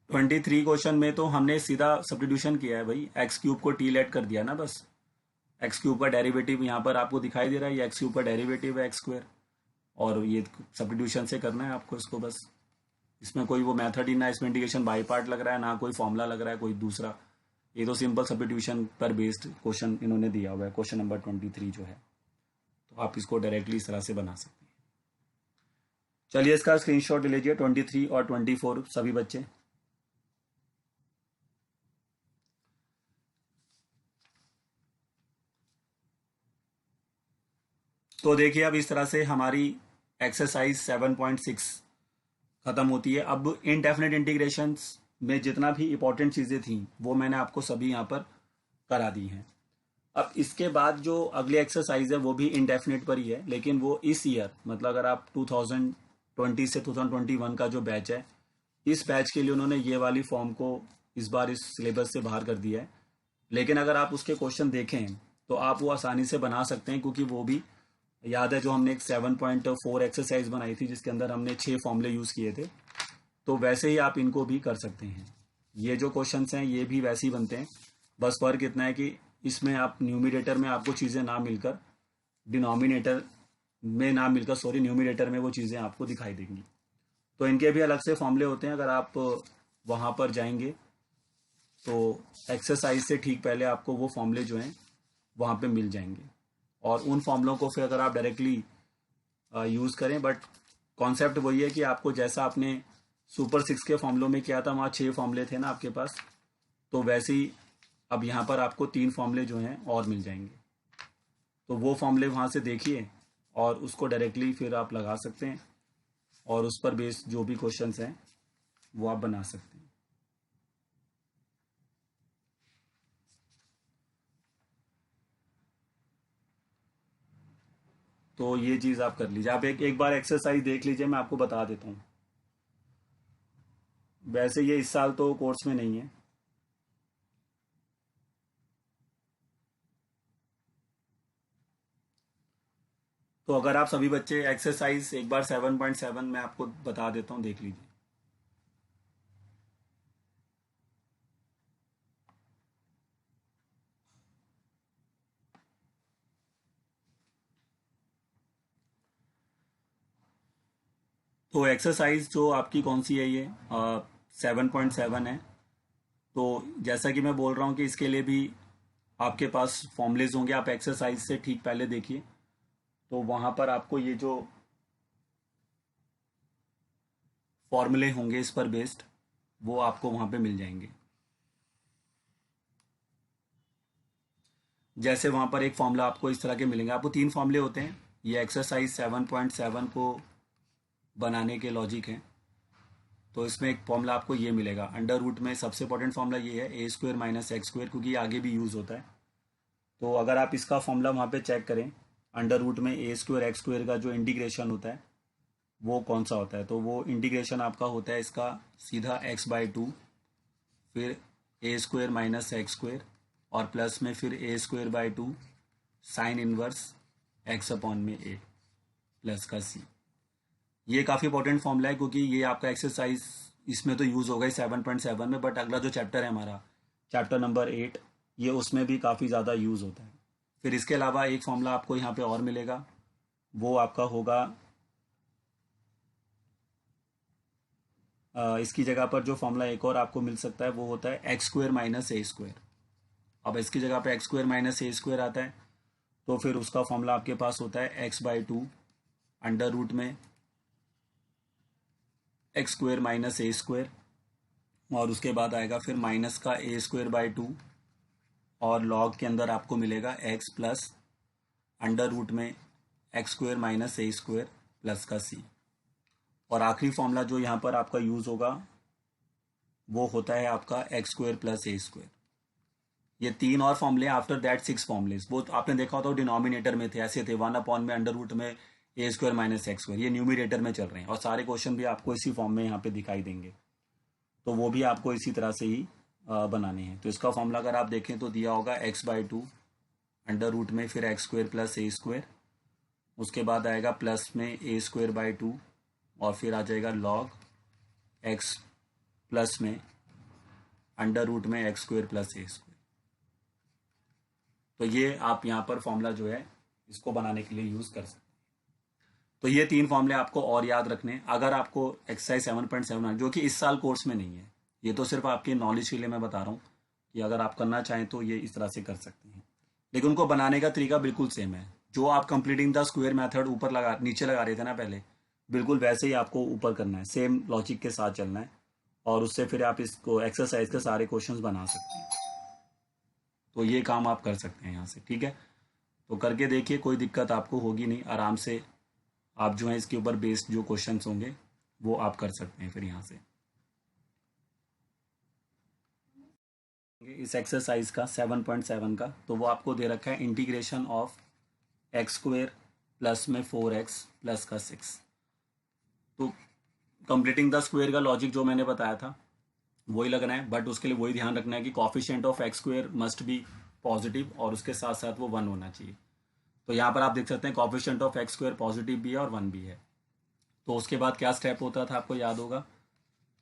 ट्वेंटी थ्री क्वेश्चन में तो हमने सीधा सब्स्टिट्यूशन किया है भाई, x³ को t ऐड कर दिया ना बस। x³ का डेरिवेटिव यहाँ पर आपको दिखाई दे रहा है, ये x³ का डेरिवेटिव है x², और ये सब्स्टिट्यूशन से करना है आपको इसको बस। इसमें कोई वो मेथड ही ना, इसमें इंटीग्रेशन बाई पार्ट लग रहा है, ना कोई फॉर्मूला लग रहा है कोई दूसरा। ये तो सिंपल सब्स्टिट्यूशन पर बेस्ड क्वेश्चन इन्होंने दिया हुआ है, क्वेश्चन नंबर 23 जो है। तो आप इसको डायरेक्टली इस तरह से बना सकते हैं। चलिए इसका स्क्रीनशॉट ले लीजिए 23 और 24 सभी बच्चे। तो देखिए अब इस तरह से हमारी एक्सरसाइज 7.6 ख़त्म होती है। अब इनडेफिनेट इंटीग्रेशंस में जितना भी इंपॉर्टेंट चीज़ें थी वो मैंने आपको सभी यहाँ पर करा दी हैं। अब इसके बाद जो अगली एक्सरसाइज है वो भी इनडेफिनेट पर ही है, लेकिन वो इस ईयर, मतलब अगर आप 2020 से 2021 का जो बैच है, इस बैच के लिए उन्होंने ये वाली फॉर्म को इस बार इस सिलेबस से बाहर कर दिया है। लेकिन अगर आप उसके क्वेश्चन देखें तो आप वो आसानी से बना सकते हैं, क्योंकि वो भी याद है जो हमने एक 7.4 एक्सरसाइज बनाई थी जिसके अंदर हमने 6 फॉर्मूले यूज़ किए थे, तो वैसे ही आप इनको भी कर सकते हैं। ये जो क्वेश्चंस हैं ये भी वैसे ही बनते हैं, बस फ़र्क इतना है कि इसमें आप न्यूमिनेटर में आपको चीज़ें ना मिलकर डिनोमिनेटर में ना मिलकर न्यूमिनेटर में वो चीज़ें आपको दिखाई देंगी। तो इनके भी अलग से फॉर्मूले होते हैं, अगर आप वहाँ पर जाएंगे तो एक्सरसाइज से ठीक पहले आपको वो फॉर्मूले जो हैं वहाँ पे मिल जाएंगे, और उन फॉर्मूलों को फिर अगर आप डायरेक्टली यूज़ करें, बट कॉन्सेप्ट वही है कि आपको जैसा आपने सुपर 6 के फॉर्मूलों में किया था, वहाँ 6 फॉर्मूले थे ना आपके पास, तो वैसे ही अब यहाँ पर आपको 3 फॉर्मूले जो हैं और मिल जाएंगे। तो वो फॉर्मूले वहाँ से देखिए और उसको डायरेक्टली फिर आप लगा सकते हैं और उस पर बेस्ड जो भी क्वेश्चंस हैं वो आप बना सकते हैं। तो ये चीज़ आप कर लीजिए। आप एक बार एक्सरसाइज देख लीजिए, मैं आपको बता देता हूँ। वैसे ये इस साल तो कोर्स में नहीं है। तो अगर आप सभी बच्चे एक्सरसाइज एक बार 7.7 मैं आपको बता देता हूँ, देख लीजिए। तो एक्सरसाइज जो आपकी कौन सी है, ये 7.7 है। तो जैसा कि मैं बोल रहा हूँ कि इसके लिए भी आपके पास फॉर्मूलेज होंगे। आप एक्सरसाइज से ठीक पहले देखिए, तो वहाँ पर आपको ये जो फॉर्मूले होंगे इस पर बेस्ड, वो आपको वहाँ पे मिल जाएंगे। जैसे वहाँ पर एक फॉर्मूला आपको इस तरह के मिलेंगे। आपको 3 फॉर्मूले होते हैं। ये एक्सरसाइज 7.7 को बनाने के लॉजिक हैं। तो इसमें एक फॉर्मूला आपको ये मिलेगा, अंडर रूट में सबसे इंपॉर्टेंट फॉर्मूला ये है a² - x², क्योंकि ये आगे भी यूज़ होता है। तो अगर आप इसका फॉर्मूला वहाँ पे चेक करें, अंडर रूट में a² x² का जो इंटीग्रेशन होता है वो कौन सा होता है, तो वो इंटीग्रेशन आपका होता है इसका सीधा x/2, फिर a² - x² और प्लस में फिर a²/2 sine inverse x/a plus का c। ये काफ़ी इंपॉर्टेंट फॉर्मूला है, क्योंकि ये आपका एक्सरसाइज इसमें तो यूज़ होगा ही 7.7 में, बट अगला जो चैप्टर है हमारा, चैप्टर नंबर 8, ये उसमें भी काफ़ी ज़्यादा यूज़ होता है। फिर इसके अलावा एक फॉर्मूला आपको यहाँ पे और मिलेगा, वो आपका होगा इसकी जगह पर जो फॉर्मूला एक और आपको मिल सकता है वो होता है x² - a²। अब इसकी जगह पे x² - a² आता है, तो फिर उसका फॉर्मूला आपके पास होता है x/2 अंडर रूट में x² - a², और उसके बाद आएगा फिर माइनस का a²/2 और लॉग के अंदर आपको मिलेगा x प्लस अंडर रूट में x² - a² प्लस का c। और आखिरी फॉर्मूला जो यहाँ पर आपका यूज़ होगा वो होता है आपका x² + a²। ये 3 और फॉर्मूले, आफ्टर दैट 6 फॉर्मूलेज। वो आपने देखा होता है डिनोमिनेटर में थे, ऐसे थे 1 में अंडर रूट में a² - x²। ये न्यूमिनेटर में चल रहे हैं और सारे क्वेश्चन भी आपको इसी फॉर्म में यहाँ पे दिखाई देंगे। तो वो भी आपको इसी तरह से ही बनाने हैं। तो इसका फॉर्मूला अगर आप देखें तो दिया होगा x/2 अंडर रूट में फिर x² + a², उसके बाद आएगा प्लस में a²/2 और फिर आ जाएगा लॉग x प्लस में अंडर रूट में x² + a²। तो ये आप यहाँ पर फॉर्मूला जो है इसको बनाने के लिए यूज़ कर सकते हैं। तो ये 3 फॉर्मूले आपको और याद रखने, अगर आपको एक्सरसाइज 7.7 जो कि इस साल कोर्स में नहीं है, ये तो सिर्फ आपके नॉलेज के लिए मैं बता रहा हूँ कि अगर आप करना चाहें तो ये इस तरह से कर सकते हैं। लेकिन उनको बनाने का तरीका बिल्कुल सेम है। जो आप कंप्लीटिंग द स्क्वायर मेथड ऊपर लगा नीचे लगा रहे थे ना पहले, बिल्कुल वैसे ही आपको ऊपर करना है, सेम लॉजिक के साथ चलना है, और उससे फिर आप इसको एक्सरसाइज के सारे क्वेश्चंस बना सकते हैं। तो ये काम आप कर सकते हैं यहाँ से, ठीक है। तो करके देखिए, कोई दिक्कत आपको होगी नहीं, आराम से आप जो है इसके ऊपर बेस्ड जो क्वेश्चंस होंगे वो आप कर सकते हैं फिर यहाँ से। इस एक्सरसाइज का 7.7 का, तो वो आपको दे रखा है इंटीग्रेशन ऑफ x² प्लस में 4x प्लस का 6। तो कंप्लीटिंग द स्क्वायर का लॉजिक जो मैंने बताया था वही लगना है, बट उसके लिए वही ध्यान रखना है कि coefficient of x² must be positive और उसके साथ साथ वो 1 होना चाहिए। तो यहाँ पर आप देख सकते हैं कॉफिशिएंट ऑफ x² पॉजिटिव भी है और 1 भी है। तो उसके बाद क्या स्टेप होता था आपको याद होगा,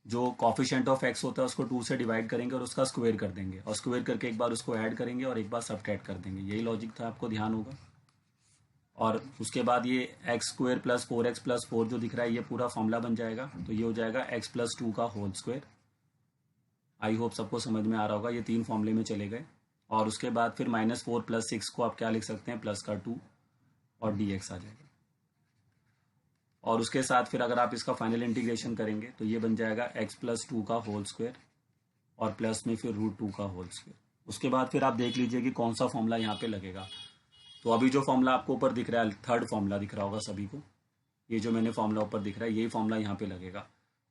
जो कॉफिशिएंट ऑफ x होता है उसको 2 से डिवाइड करेंगे और उसका स्क्वायर कर देंगे, और स्क्वायर करके एक बार उसको ऐड करेंगे और एक बार सब्ट्रैक्ट कर देंगे। यही लॉजिक था, आपको ध्यान होगा। और उसके बाद ये x² + 4x + 4 जो दिख रहा है ये पूरा फॉर्मूला बन जाएगा। तो ये हो जाएगा x + 2 का होल स्क्वायर। आई होप सबको समझ में आ रहा होगा। ये 3 फॉर्मूले में चले गए। और उसके बाद फिर -4 + 6 को आप क्या लिख सकते हैं, प्लस का 2 और dx आ जाएगा। और उसके साथ फिर अगर आप इसका फाइनल इंटीग्रेशन करेंगे तो ये बन जाएगा x+2 का होल स्क्वायर और प्लस में फिर √2 का होल स्क्वायर। उसके बाद फिर आप देख लीजिए कि कौन सा फॉर्मूला यहाँ पे लगेगा। तो अभी जो फॉर्मूला आपको ऊपर दिख रहा है, थर्ड फॉर्मूला दिख रहा होगा सभी को, ये जो मैंने फॉर्मूला ऊपर दिख रहा है यही फॉर्मूला यहाँ पे लगेगा।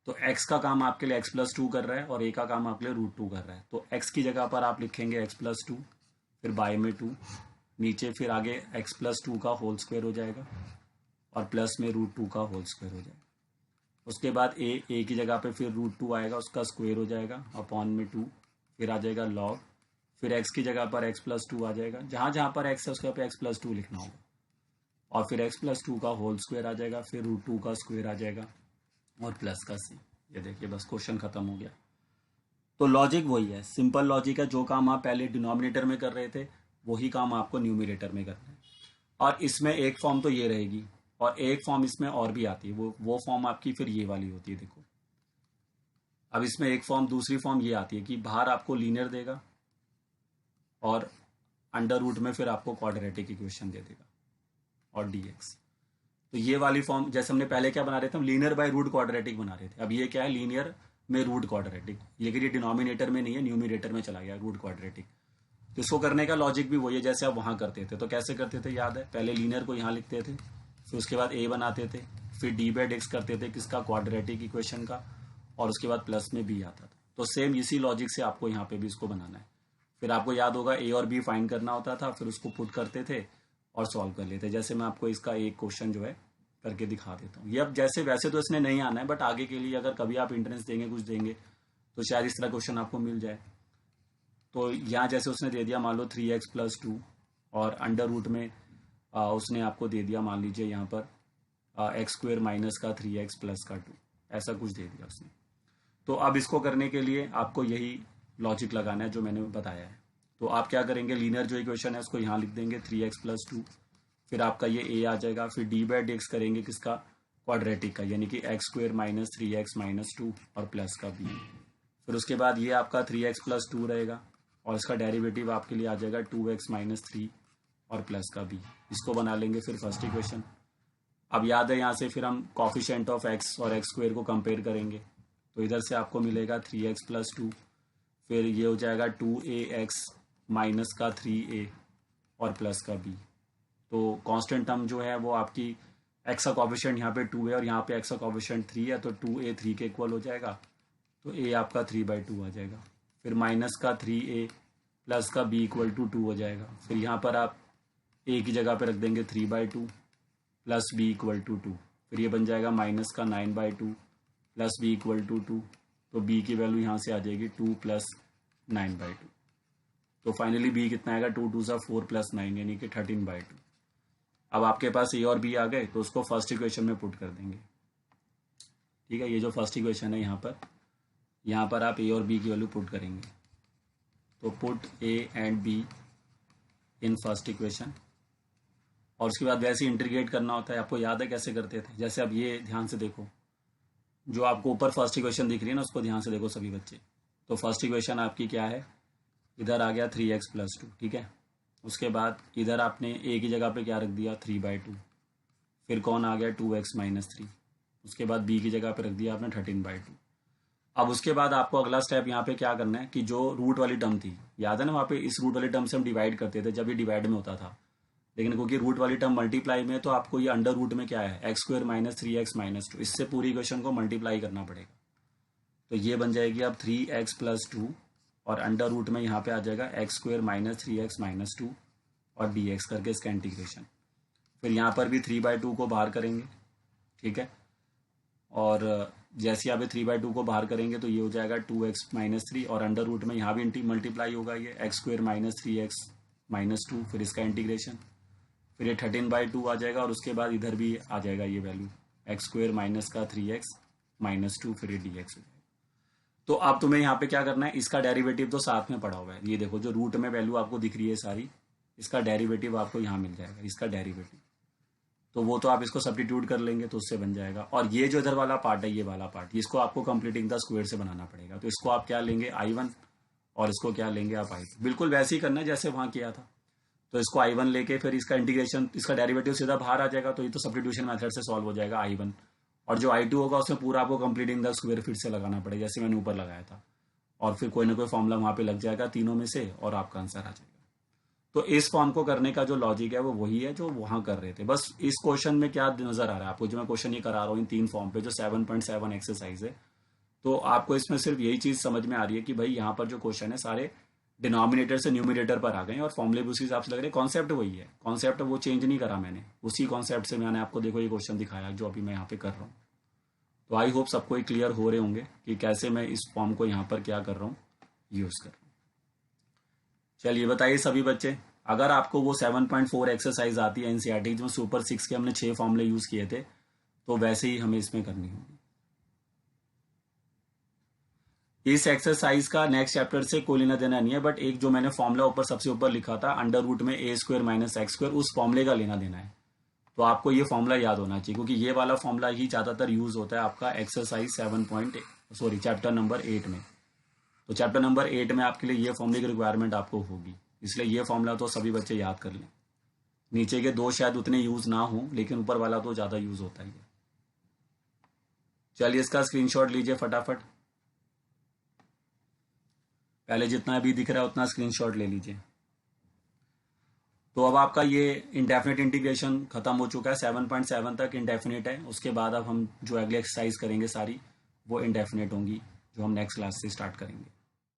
तो x का काम आपके लिए x+2 कर रहा है और a का काम आपके लिए √2 कर रहा है। तो x की जगह पर आप लिखेंगे x+2, फिर बाय में 2, नीचे फिर आगे x+2 का होल स्क्वायर हो जाएगा और प्लस में √2 का होल स्क्वायर हो जाएगा। उसके बाद a की जगह पे फिर √2 आएगा, उसका स्क्वायर हो जाएगा अपॉन में 2, फिर आ जाएगा लॉग, फिर x की जगह पर x+2 आ जाएगा, जहाँ जहाँ पर x है उसके पे x+2 लिखना होगा, और फिर x+2 का होल स्क्वायर आ जाएगा, फिर √2 का स्क्वायर आ जाएगा और प्लस का c। ये देखिए बस क्वेश्चन खत्म हो गया। तो लॉजिक वही है, सिंपल लॉजिक है। जो काम आप पहले डिनोमिनेटर में कर रहे थे वही काम आपको न्यूमिनेटर में करना है। और इसमें एक फॉर्म तो ये रहेगी और एक फॉर्म इसमें और भी आती है, वो फॉर्म आपकी फिर ये वाली होती है। देखो अब इसमें एक फॉर्म, दूसरी फॉर्म ये आती है कि बाहर आपको लीनियर देगा और अंडर रूट में फिर आपको क्वाड्रेटिक इक्वेशन दे देगा और dx। तो ये वाली फॉर्म जैसे हमने पहले क्या बना रहे थे, हम लीनियर बाय रूट क्वाड्रेटिक बना रहे थे। अब ये क्या है, लीनियर में रूट क्वाड्रेटिक, लेकिन ये डिनोमिनेटर में नहीं है, न्यूमिनेटर में चला गया रूट क्वाड्रेटिक। तो इसको करने का लॉजिक भी वही है जैसे आप वहाँ करते थे। तो कैसे करते थे याद है, पहले लीनियर को यहाँ लिखते थे, फिर उसके बाद a बनाते थे, फिर d/x करते थे किसका, क्वाड्रेटिक इक्वेशन का, और उसके बाद प्लस में b आता था। तो सेम इसी लॉजिक से आपको यहाँ पे भी इसको बनाना है। फिर आपको याद होगा a और b फाइंड करना होता था, फिर उसको पुट करते थे और सॉल्व कर लेते। जैसे मैं आपको इसका एक क्वेश्चन जो है करके दिखा देता हूँ। ये अब जैसे वैसे तो इसने नहीं आना है, बट आगे के लिए अगर कभी आप एंट्रेंस देंगे, कुछ देंगे, तो शायद इस तरह क्वेश्चन आपको मिल जाए। तो यहाँ जैसे उसने दे दिया मान लो 3x+2 और अंडर रूट में उसने आपको दे दिया मान लीजिए यहाँ पर x² माइनस का 3x प्लस का 2, ऐसा कुछ दे दिया उसने। तो अब इसको करने के लिए आपको यही लॉजिक लगाना है जो मैंने बताया है। तो आप क्या करेंगे, लीनियर जो इक्वेशन है उसको यहाँ लिख देंगे 3x+2, फिर आपका ये a आ जाएगा, फिर d/dx करेंगे किसका, क्वाड्रेटिक का, यानी कि x² माइनस 3x माइनस 2 और प्लस का b। फिर उसके बाद ये आपका 3x+2 रहेगा और इसका डेरिवेटिव आपके लिए आ जाएगा 2x माइनस 3 और प्लस का b। इसको बना लेंगे फिर फर्स्ट इक्वेशन। अब याद है यहाँ से फिर हम कॉफिशिएंट ऑफ x और x² को कंपेयर करेंगे। तो इधर से आपको मिलेगा 3x+2, फिर ये हो जाएगा 2ax माइनस का 3a और प्लस का b। तो कांस्टेंट टर्म जो है वो आपकी x का कॉफिशिएंट यहाँ पे 2 है और यहाँ पे x का कॉफिशिएंट 3 है, तो 2a 3 के इक्वल हो जाएगा, तो a आपका 3/2 आ जाएगा। फिर माइनस का 3a प्लस का b इक्वल टू 2 हो जाएगा। फिर यहाँ पर आप a की जगह पे रख देंगे 3/2 प्लस b इक्वल टू 2, फिर ये बन जाएगा माइनस का 9/2 प्लस b इक्वल टू 2, तो b की वैल्यू यहाँ से आ जाएगी 2 प्लस 9/2। तो फाइनली b कितना आएगा, 2 2 सा 4 प्लस 9 यानी कि 13/2। अब आपके पास a और b आ गए तो उसको फर्स्ट इक्वेशन में पुट कर देंगे। ठीक है, ये जो फर्स्ट इक्वेशन है यहाँ पर आप a और b की वैल्यू पुट करेंगे। तो put a and b in first equation, और उसके बाद वैसे इंटीग्रेट करना होता है। आपको याद है कैसे करते थे, जैसे अब ये ध्यान से देखो, जो आपको ऊपर फर्स्ट इक्वेशन दिख रही है ना उसको ध्यान से देखो सभी बच्चे। तो फर्स्ट इक्वेशन आपकी क्या है, इधर आ गया 3x+2, ठीक है। उसके बाद इधर आपने a की जगह पे क्या रख दिया, 3/2, फिर कौन आ गया 2x माइनस 3, उसके बाद b की जगह पे रख दिया आपने 13/2। अब उसके बाद आपको अगला स्टेप यहाँ पे क्या करना है कि जो रूट वाली टर्म थी, याद है ना, वहाँ पे इस रूट वाली टर्म से हम डिवाइड करते थे जब ये डिवाइड में होता था, लेकिन क्योंकि रूट वाली टर्म मल्टीप्लाई में, तो आपको ये अंडर रूट में क्या है, x² माइनस 3x माइनस 2, इससे पूरी इक्वेशन को मल्टीप्लाई करना पड़ेगा। तो ये बन जाएगी अब 3x+2 और अंडर रूट में यहाँ पे आ जाएगा x² माइनस 3x माइनस 2 और dx करके इसका इंटीग्रेशन। फिर यहाँ पर भी 3/2 को बाहर करेंगे, ठीक है, और जैसे यहाँ पे 3/2 को बाहर करेंगे तो ये हो जाएगा 2x माइनस 3 और अंडर रूट में यहाँ भी मल्टीप्लाई होगा ये x² माइनस 3x माइनस 2, फिर इसका इंटीग्रेशन, फिर ये 13/2 आ जाएगा और उसके बाद इधर भी आ जाएगा ये वैल्यू x² माइनस का 3x माइनस 2, फिर ये dx हो जाएगा। तो अब तुम्हें यहाँ पे क्या करना है, इसका डेरिवेटिव तो साथ में पड़ा हुआ है, ये देखो जो रूट में वैल्यू आपको दिख रही है सारी, इसका डेरिवेटिव आपको यहाँ मिल जाएगा, इसका डेरिवेटिव। तो वो तो आप इसको सब्स्टिट्यूट कर लेंगे तो उससे बन जाएगा। और ये जो इधर वाला पार्ट है, ये वाला पार्ट, इसको आपको कंप्लीटिंग द स्क्वायर से बनाना पड़ेगा। तो इसको आप क्या लेंगे, I1, और इसको क्या लेंगे आप I2। बिल्कुल वैसे ही करना है जैसे वहाँ किया था। तो इसको I1 लेके फिर इसका इंटीग्रेशन, इसका डेरिवेटिव सीधा बाहर आ जाएगा, तो ये तो सब्स्टिट्यूशन मेथड से सॉल्व हो जाएगा I1। और जो I2 होगा उसमें पूरा आपको कंप्लीटिंग द स्क्वायर फिर से लगाना पड़ेगा, जैसे मैंने ऊपर लगाया था, और फिर कोई ना कोई फॉर्मूला वहाँ पे लग जाएगा तीनों में से और आपका आंसर आ जाएगा। तो इस फॉर्म को करने का जो लॉजिक है वो वही है जो वहाँ कर रहे थे। बस इस क्वेश्चन में क्या नजर आ रहा है आपको, जो मैं क्वेश्चन ये करा रहा हूँ इन 3 फॉर्म पे, जो 7.7 एक्सरसाइज है, तो आपको इसमें सिर्फ यही चीज समझ में आ रही है कि भाई यहाँ पर जो क्वेश्चन है सारे डिनोमिनेटर से न्यूमिनेटर पर आ गए और फॉर्मूले भी उसी हिसाब से लग रहे हैं। कॉन्सेप्ट वही है, कॉन्सेप्ट वो चेंज नहीं करा मैंने, उसी कॉन्सेप्ट से मैंने आपको देखो ये क्वेश्चन दिखाया जो अभी मैं यहाँ पे कर रहा हूँ। तो आई होप सबको क्लियर हो रहे होंगे कि कैसे मैं इस फॉर्म को यहाँ पर क्या कर रहा हूँ, यूज कर रहा हूँ। चलिए बताइए सभी बच्चे, अगर आपको वो 7.4 एक्सरसाइज आती है एनसीईआरटी जिसमें सुपर 6 के हमने 6 फॉर्मूले यूज किए थे, तो वैसे ही हमें इसमें करनी होगी। इस एक्सरसाइज का नेक्स्ट चैप्टर से कोई लेना देना नहीं है, बट एक जो मैंने फॉर्मूला ऊपर सबसे ऊपर लिखा था अंडर रूट में a² - x², उस फॉर्मूले का लेना देना है। तो आपको ये फॉर्मूला याद होना चाहिए, क्योंकि ये वाला फॉर्मूला ही ज्यादातर यूज होता है आपका एक्सरसाइज चैप्टर नंबर 8 में। तो चैप्टर नंबर 8 में आपके लिए ये फॉर्मूले की रिक्वायरमेंट आपको होगी, इसलिए ये फॉर्मूला तो सभी बच्चे याद कर लें। नीचे के 2 शायद उतने यूज ना हो, लेकिन ऊपर वाला तो ज्यादा यूज होता ही है। चलिए इसका स्क्रीनशॉट लीजिए फटाफट, पहले जितना भी दिख रहा है उतना स्क्रीनशॉट ले लीजिए। तो अब आपका ये इंडेफिनिट इंटीग्रेशन खत्म हो चुका है, 7.7 तक इंडेफिनिट है। उसके बाद अब हम जो अगली एक्सरसाइज करेंगे सारी वो इंडेफिनिट होंगी, जो हम नेक्स्ट क्लास से स्टार्ट करेंगे।